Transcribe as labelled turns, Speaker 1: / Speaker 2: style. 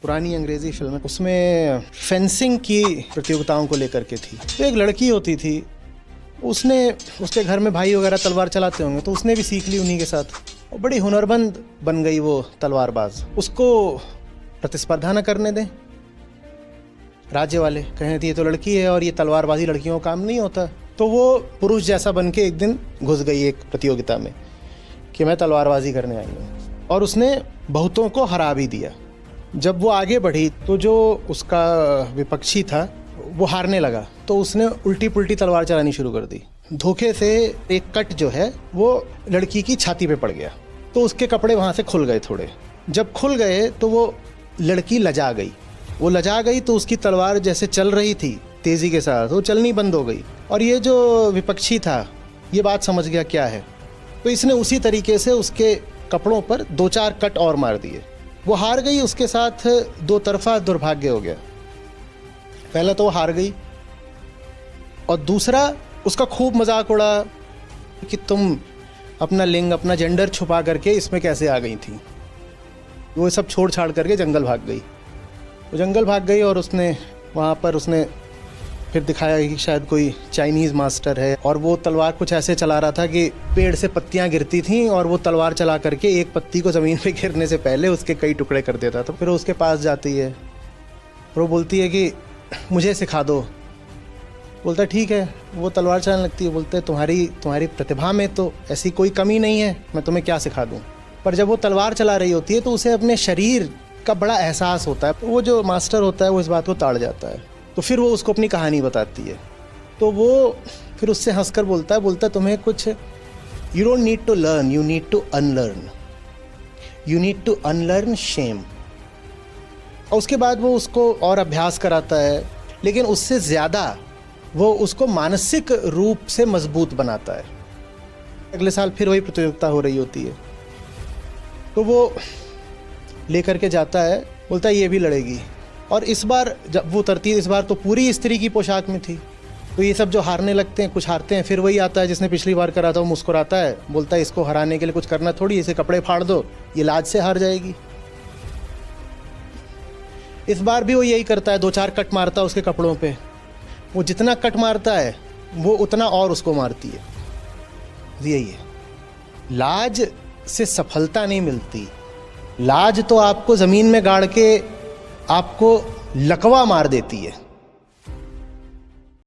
Speaker 1: पुरानी अंग्रेजी फिल्म है, उसमें फेंसिंग की प्रतियोगिताओं को लेकर के थी। तो एक लड़की होती थी, उसने उसके घर में भाई वगैरह तलवार चलाते होंगे तो उसने भी सीख ली उन्हीं के साथ और बड़ी हुनरमंद बन गई वो तलवारबाज। उसको प्रतिस्पर्धा न करने दें राज्य वाले, कहें ये तो लड़की है और ये तलवारबाजी लड़कियों का काम नहीं होता, तो वो पुरुष जैसा बन के एक दिन घुस गई एक प्रतियोगिता में कि मैं तलवारबाजी करने आई हूँ, और उसने बहुतों को हरा भी दिया। जब वो आगे बढ़ी तो जो उसका विपक्षी था वो हारने लगा, तो उसने उल्टी पुल्टी तलवार चलानी शुरू कर दी। धोखे से एक कट जो है वो लड़की की छाती पे पड़ गया, तो उसके कपड़े वहाँ से खुल गए थोड़े। जब खुल गए तो वो लड़की लजा गई। वो लजा गई तो उसकी तलवार जैसे चल रही थी तेज़ी के साथ, वो चलनी बंद हो गई। और ये जो विपक्षी था ये बात समझ गया क्या है, तो इसने उसी तरीके से उसके कपड़ों पर 2-4 कट और मार दिए। वो हार गई, उसके साथ दो तरफा दुर्भाग्य हो गया। पहला तो वो हार गई और दूसरा उसका खूब मजाक उड़ा कि तुम अपना लिंग अपना जेंडर छुपा करके इसमें कैसे आ गई थी। वो सब छोड़ छाड़ करके जंगल भाग गई। वो जंगल भाग गई और उसने वहाँ पर उसने फिर दिखाया कि शायद कोई चाइनीज़ मास्टर है, और वो तलवार कुछ ऐसे चला रहा था कि पेड़ से पत्तियां गिरती थीं और वो तलवार चला करके एक पत्ती को ज़मीन पे गिरने से पहले उसके कई टुकड़े कर देता। तो फिर उसके पास जाती है और वो बोलती है कि मुझे सिखा दो। बोलता है ठीक है। वो तलवार चलाने लगती है। बोलते हैं तुम्हारी प्रतिभा में तो ऐसी कोई कमी नहीं है, मैं तुम्हें क्या सिखा दूँ। पर जब वो तलवार चला रही होती है तो उसे अपने शरीर का बड़ा एहसास होता है। वो जो मास्टर होता है वो इस बात को ताड़ जाता है, तो फिर वो उसको अपनी कहानी बताती है। तो वो फिर उससे हंसकर बोलता है तुम्हें कुछ you don't need to learn, you need to unlearn, you need to unlearn shame. और उसके बाद वो उसको और अभ्यास कराता है, लेकिन उससे ज़्यादा वो उसको मानसिक रूप से मजबूत बनाता है। अगले साल फिर वही प्रतियोगिता हो रही होती है, तो वो लेकर के जाता है, बोलता है ये भी लड़ेगी। और इस बार जब वो उतरती है, इस बार तो पूरी स्त्री की पोशाक में थी। तो ये सब जो हारने लगते हैं, कुछ हारते हैं, फिर वही आता है जिसने पिछली बार करा था, वो मुस्कुराता है, बोलता है इसको हराने के लिए कुछ करना थोड़ी, इसे कपड़े फाड़ दो, ये लाज से हार जाएगी। इस बार भी वो यही करता है, 2-4 कट मारता है उसके कपड़ों पे। वो जितना कट मारता है वो उतना और उसको मारती है। यही है, लाज से सफलता नहीं मिलती। लाज तो आपको ज़मीन में गाड़ के आपको लकवा मार देती है।